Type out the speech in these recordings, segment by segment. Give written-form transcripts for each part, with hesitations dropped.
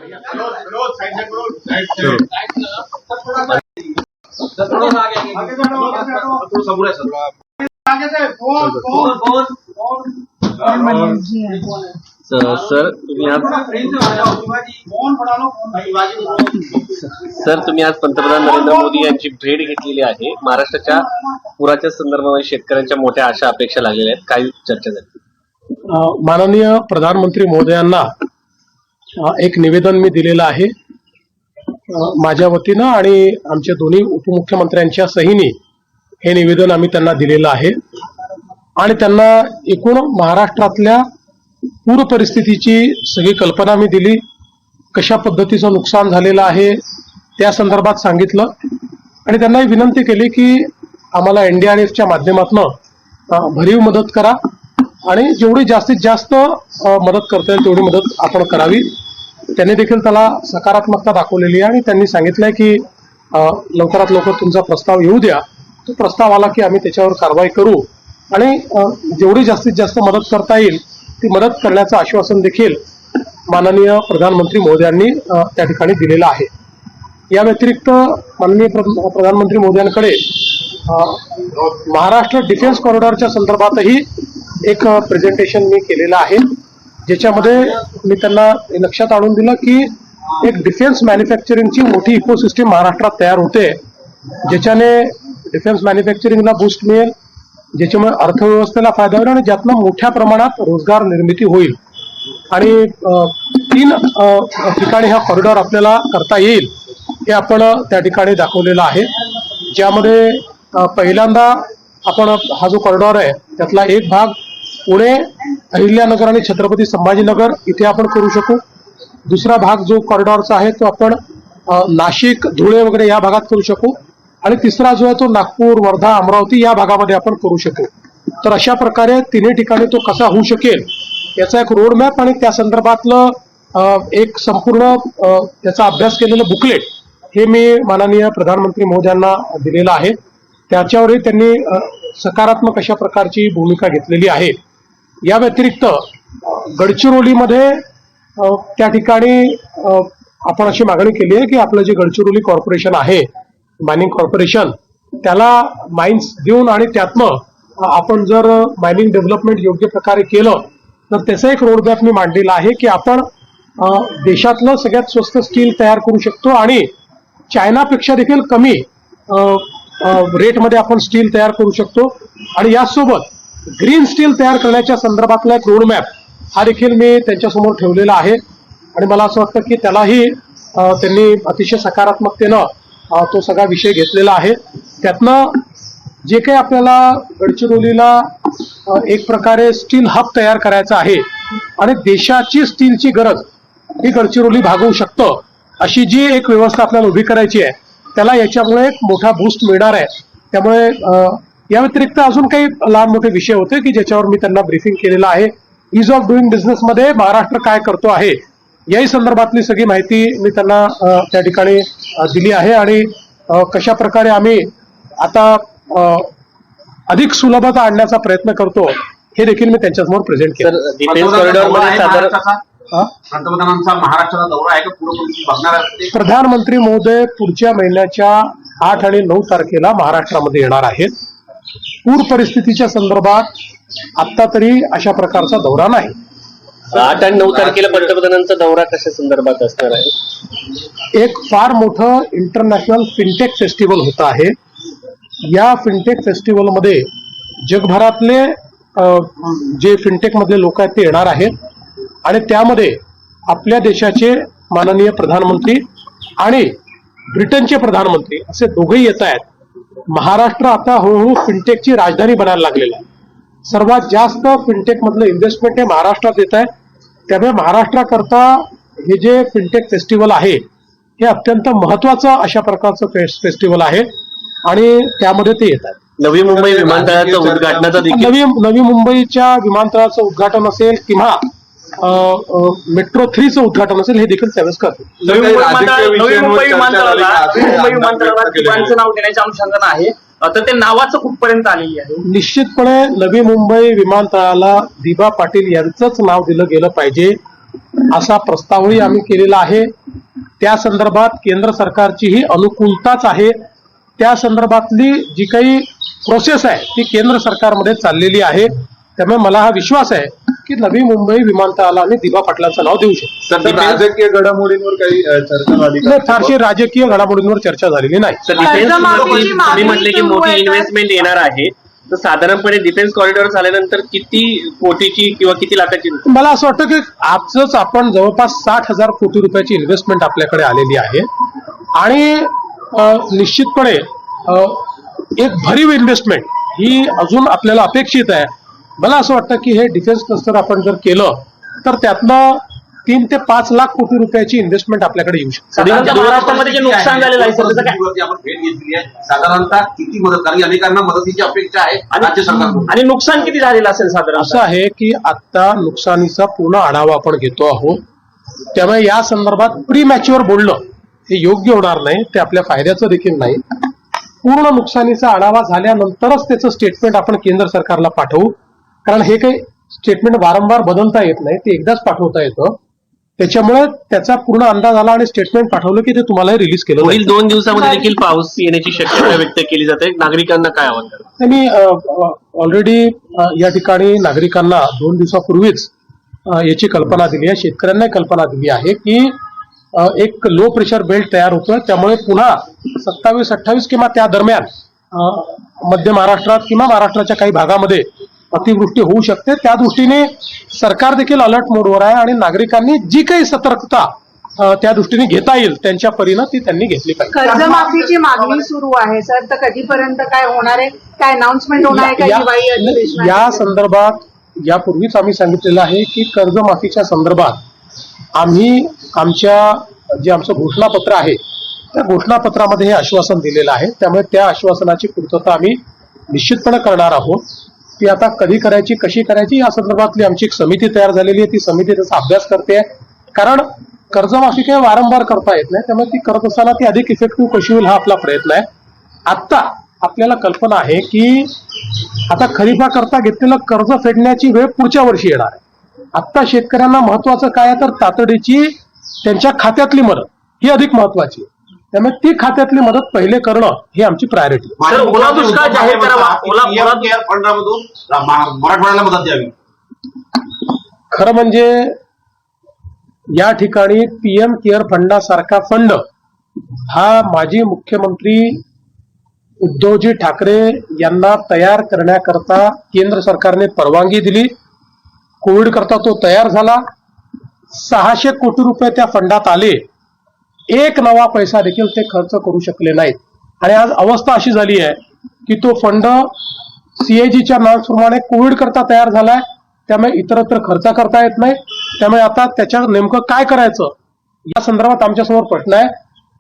तुम्ही आज पंतप्रधान नरेंद्र मोदी यांची भेट घेतलेली आहे. महाराष्ट्राच्या पुराच्या संदर्भामध्ये शेतकऱ्यांच्या मोठ्या आशा अपेक्षा लागलेल्या आहेत. काय चर्चा झाली? माननीय प्रधानमंत्री महोदयांना एक निवेदन मी दिलेलं आहे माझ्या वतीनं आणि आमच्या दोन्ही उपमुख्यमंत्र्यांच्या सहीने हे निवेदन आम्ही त्यांना दिलेलं आहे आणि त्यांना एकूण महाराष्ट्रातल्या पूर परिस्थितीची सगळी कल्पना मी दिली, कशा पद्धतीचं नुकसान झालेलं आहे त्या संदर्भात सांगितलं आणि त्यांना विनंती केली की आम्हाला NDRFच्या माध्यमातून भरीव मदत करा आणि जेवढी जास्तीत जास्त मदत करता येईल तेवढी मदत आपण करावी. त्यांनी देखील त्याला सकारात्मकता दाखवलेली आहे आणि त्यांनी सांगितलंय की लवकरात लवकर तुमचा प्रस्ताव येऊ द्या, तो प्रस्ताव आला की आम्ही त्याच्यावर कारवाई करू आणि जेवढी जास्तीत जास्त मदत करता येईल ती मदत करण्याचं आश्वासन देखील माननीय प्रधानमंत्री महोदयांनी त्या ठिकाणी दिलेलं आहे. या व्यतिरिक्त माननीय प्रधानमंत्री महोदयांकडे महाराष्ट्र डिफेन्स कॉरिडॉरच्या संदर्भातही एक प्रेझेंटेशन मी केलेलं आहे, ज्याच्यामध्ये मी त्यांना लक्षात आणून दिलं की एक डिफेन्स मॅन्युफॅक्चरिंगची मोठी इकोसिस्टीम महाराष्ट्रात तयार होते, ज्याच्याने डिफेन्स मॅन्युफॅक्चरिंगला बूस्ट मिळेल, ज्याच्यामुळे अर्थव्यवस्थेला फायदा होईल आणि ज्यातनं मोठ्या प्रमाणात रोजगार निर्मिती होईल आणि 3 ठिकाणी हा कॉरिडॉर आपल्याला करता येईल हे आपण त्या ठिकाणी दाखवलेलं आहे. ज्यामध्ये पहिल्यांदा आपण हा जो कॉरिडॉर आहे त्यातला एक भाग पुणे, अहिल्यानगर आणि छत्रपती संभाजीनगर इथे आपण करू शकू. दुसरा भाग जो कॉरिडॉरचा आहे तो आपण नाशिक, धुळे वगैरे या भागात करू शकू आणि तिसरा जो आहे तो नागपूर, वर्धा, अमरावती या भागामध्ये आपण करू शकू. तर अशा प्रकारे 3 ठिकाणी तो कसा होऊ शकेल याचा एक रोडमॅप आणि त्या संदर्भातलं एक संपूर्ण त्याचा अभ्यास केलेलं बुकलेट हे मी माननीय प्रधानमंत्री महोदयांना दिलेलं आहे. त्याच्यावरही त्यांनी सकारात्मक अशा प्रकारची भूमिका घेतलेली आहे. या व्यतिरिक्त गडचिरोलीमध्ये त्या ठिकाणी आपण अशी मागणी केली आहे की आपलं जे गडचिरोली कॉर्पोरेशन आहे, मायनिंग कॉर्पोरेशन, त्याला माइन्स देऊन आणि त्यातनं आपण जर मायनिंग डेव्हलपमेंट योग्य प्रकारे केलं तर त्याचा एक रोडमॅप मी मांडलेला आहे की आपण देशातलं सगळ्यात स्वस्त स्टील तयार करू शकतो आणि चायनापेक्षा देखील कमी रेटमध्ये आपण स्टील तयार करू शकतो आणि यासोबत ग्रीन स्टील तयार करण्याच्या संदर्भातला एक रोडमॅप हा देखील मी त्यांच्यासमोर ठेवलेला आहे आणि मला असं वाटतं की त्यालाही त्यांनी अतिशय सकारात्मकतेनं तो सगळा विषय घेतलेला आहे. त्यातनं जे काही आपल्याला गडचिरोलीला एक प्रकारे स्टील हब तयार करायचा आहे आणि देशाची स्टीलची गरज ही गडचिरोली भागवू शकतं अशी जी एक व्यवस्था आपल्याला उभी करायची आहे त्याला याच्यामुळे एक मोठा बूस्ट मिळणार आहे. त्यामुळे या व्यतिरिक्त अजून काही लहान मोठे विषय होते की ज्याच्यावर मी त्यांना ब्रीफिंग केलेलं आहे. इज ऑफ डुईंग बिझनेसमध्ये महाराष्ट्र काय करतो आहे याही संदर्भातली सगळी माहिती मी त्यांना त्या ठिकाणी दिली आहे आणि कशा प्रकारे आम्ही आता अधिक सुलभता आणण्याचा प्रयत्न करतो हे देखील मी त्यांच्यासमोर प्रेझेंट केलं. डिफेन्स कॉरिडॉरमध्ये पंतप्रधानांचा महाराष्ट्राचा दौरा आहे का पूर्ण बघणार? प्रधानमंत्री महोदय पुढच्या महिन्याच्या 8 आणि 9 तारखेला महाराष्ट्रामध्ये येणार आहेत. पूर परिस्थितीच्या संदर्भात आता तरी अशा प्रकारचा दौरा नाही. 8 आणि 9 तारखेला पंतप्रधानांचा दौरा कशा संदर्भात असणार आहे? एक फार मोठं इंटरनॅशनल फिनटेक फेस्टिवल होत आहे. या फिनटेक फेस्टिवलमध्ये जगभरातले जे फिनटेक मधले लोक आहेत ते येणार आहेत आणि त्यामध्ये आपल्या देशाचे माननीय प्रधानमंत्री आणि ब्रिटनचे प्रधानमंत्री असे दोघेही येत आहेत. महाराष्ट्र आता हळूहळू फिनटेकची राजधानी बनायला लागलेलं आहे. सर्वात जास्त फिनटेक मधलं इन्व्हेस्टमेंट हे महाराष्ट्रात येत आहे. त्यामुळे महाराष्ट्राकरता हे जे फिनटेक फेस्टिवल आहे हे अत्यंत महत्वाचं अशा प्रकारचं फेस्टिवल आहे आणि त्यामध्ये ते येतात. नवी मुंबई विमानतळाचं उद्घाटनाचा नवी मुंबईच्या विमानतळाचं उद्घाटन असेल किंवा मेट्रो 3चं उद्घाटन असेल हे देखील त्यावेळेस करतील. नवी मुंबई विमानतळाला दिवाणचं नाव देण्याच्या अनुषंगानं आहे तर ते नावाचं कुठपर्यंत आलेली आहे? निश्चितपणे नवी मुंबई विमानतळाला दिबा पाटील यांचंच नाव दिलं गेलं पाहिजे असा प्रस्तावही आम्ही केलेला आहे. त्या संदर्भात केंद्र सरकारचीही अनुकूलताच आहे. त्या संदर्भातली जी काही प्रोसेस आहे ती केंद्र सरकारमध्ये चाललेली आहे. त्यामुळे मला हा विश्वास आहे की नवी मुंबई विमानतळाला आम्ही दिबा पाटलांचं नाव देऊ शकतो. सर, राजकीय घडामोडींवर काही चर्चा झाली का? नाही, फारशी राजकीय घडामोडींवर चर्चा झालेली नाही. तर डिफेन्स तुम्ही म्हटले की मोठी इन्व्हेस्टमेंट येणार आहे, तर साधारणपणे डिफेन्स कॉरिडॉर झाल्यानंतर किती कोटीची किंवा किती लाखाची? मला असं वाटतं की आजच आपण जवळपास 60,000 कोटी रुपयाची इन्व्हेस्टमेंट आपल्याकडे आलेली आहे आणि निश्चितपणे एक भरीव इन्व्हेस्टमेंट ही अजून आपल्याला अपेक्षित आहे. मला असं वाटतं की हे डिफेन्स क्लस्टर आपण जर केलं तर त्यातनं 3 ते 5 लाख कोटी रुपयाची इन्व्हेस्टमेंट आपल्याकडे येऊ शकते. साधारणतः महाराष्ट्रामध्ये जे नुकसान झालेलं आहे सर, त्याचं काय? आपण भेट घेतली आहे, साधारणतः किती मदत, कारण अनेकांना मदतीची अपेक्षा आहे राज्य सरकारकडून. आणि नुकसान किती झालेलं असेल साधारण? असं आहे की आता नुकसानीचा पूर्ण आढावा आपण घेतो आहोत. त्यामुळे या संदर्भात प्रीमॅच्युअर बोलणं हे योग्य होणार नाही, ते आपल्या फायद्याचं देखील नाही. पूर्ण नुकसानीचा आढावा झाल्यानंतरच त्याचं स्टेटमेंट आपण केंद्र सरकारला पाठवू, कारण हे काही स्टेटमेंट वारंवार बदलता येत नाही, ते एकदाच पाठवता येतं. त्याच्यामुळे त्याचा पूर्ण अंदाज आला आणि स्टेटमेंट पाठवलं की ते तुम्हाला रिलीज केलं पुढील 2 दिवसामध्ये देखील पाऊस येण्याची शक्यता व्यक्त केली जाते. नागरिकांना काय आवाहन करतात? मी ऑलरेडी या ठिकाणी नागरिकांना 2 दिवसापूर्वीच याची कल्पना दिली आहे, शेतकऱ्यांना कल्पना दिली आहे की एक लो प्रेशर बेल्ट तयार होतोय. त्यामुळे पुन्हा 27-28 किंवा त्या दरम्यान मध्य महाराष्ट्रात किंवा महाराष्ट्राच्या काही भागामध्ये अतिवृष्टी होऊ शकते. त्या दृष्टीने सरकार देखील अलर्ट मोडवर आहे आणि नागरिकांनी जी काही सतर्कता त्या दृष्टीने घेता येईल त्यांच्या परीनं ती त्यांनी घेतली पाहिजे. कर्जमाफीची मागणी सुरू आहे सर, तर कधीपर्यंत काय होणार आहे? काय अनाउन्समेंट होणार आहे का हिवाळी अधिवेशनात? या संदर्भात यापूर्वीच आम्ही सांगितलेलं आहे की कर्जमाफीच्या संदर्भात आम्ही आमचं घोषणापत्र आहे त्या घोषणापत्रामध्ये हे आश्वासन दिलेलं आहे. त्यामुळे त्या आश्वासनाची पूर्तता आम्ही निश्चितपणे करणार आहोत. ती आता कधी करायची, कशी करायची या संदर्भातली आमची एक समिती तयार झालेली आहे. ती समिती त्याचा अभ्यास करते, कारण कर्जमाफी काही वारंवार करता येत नाही. त्यामुळे ती करत असताना ती अधिक इफेक्टिव्ह कशी होईल हा आपला प्रयत्न आहे. आता आपल्याला कल्पना आहे की आता खरीपाकरता घेतलेलं कर्ज फेडण्याची वेळ पुढच्या वर्षी येणार आहे. आता शेतकऱ्यांना महत्वाचं काय आहे तर तातडीची त्यांच्या खात्यातली मदत ही अधिक महत्वाची आहे. त्यामुळे ती खात्यातली मदत पहिले करणं ही आमची प्रायोरिटी. सर, ओला दुष्काळ जाहीर करावा, ओला केअर फंडामधून मराठवाड्याला मदत द्यावी. खरं म्हणजे या ठिकाणी पीएम केअर फंडासारखा फंड हा माजी मुख्यमंत्री उद्धवजी ठाकरे यांना तयार करण्याकरता केंद्र सरकारने परवानगी दिली. कोविड करता तो तयार झाला. 600 कोटी रुपये त्या फंडात आले. एक नवा पैसा देखील ते खर्च करू शकले नाहीत. आणि आज अवस्था अशी झाली आहे की तो फंड सीएजीच्या नॉर्म्सप्रमाणे कोविड करता तयार झालाय. त्यामुळे इतरत्र खर्च करता येत नाही. त्यामुळे आता त्याच्यावर नेमकं काय करायचं या संदर्भात आमच्यासमोर प्रश्न आहे.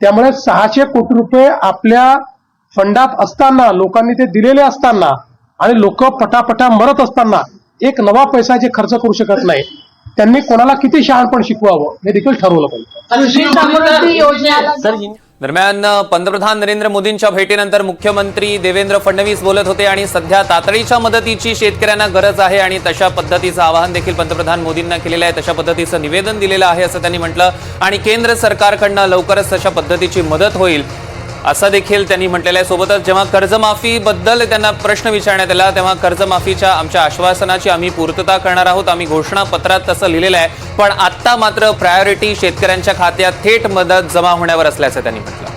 त्यामुळे 600 कोटी रुपये आपल्या फंडात असताना, लोकांनी ते दिलेले असताना आणि लोक पटापटा मरत असताना एक नवा पैसा जे खर्च करू शकत नाही, त्यांनी कोणाला किती शहाणपण शिकवावं हे देखील ठरवलं पाहिजे. कृषी समृद्धी योजनेला दरम्यान पंतप्रधान नरेंद्र मोदींच्या भेटीनंतर मुख्यमंत्री देवेंद्र फडणवीस बोलत होते आणि सध्या तातडीच्या मदतीची शेतकऱ्यांना गरज आहे आणि तशा पद्धतीचं आवाहन देखील पंतप्रधान मोदींना केलेलं आहे. तशा पद्धतीचं निवेदन दिलेलं आहे असं त्यांनी म्हटलं आणि केंद्र सरकारकडनं लवकरच तशा पद्धतीची मदत होईल असं देखील त्यांनी म्हटलेलं आहे. सोबतच जेव्हा कर्जमाफीबद्दल त्यांना प्रश्न विचारण्यात आला तेव्हा कर्जमाफीच्या आमच्या आश्वासनाची आम्ही पूर्तता करणार आहोत, आम्ही घोषणापत्रात तसं लिहिलेलं आहे. पण आत्ता मात्र प्रायोरिटी शेतकऱ्यांच्या खात्यात थेट मदत जमा होण्यावर असल्याचं त्यांनी म्हटलं.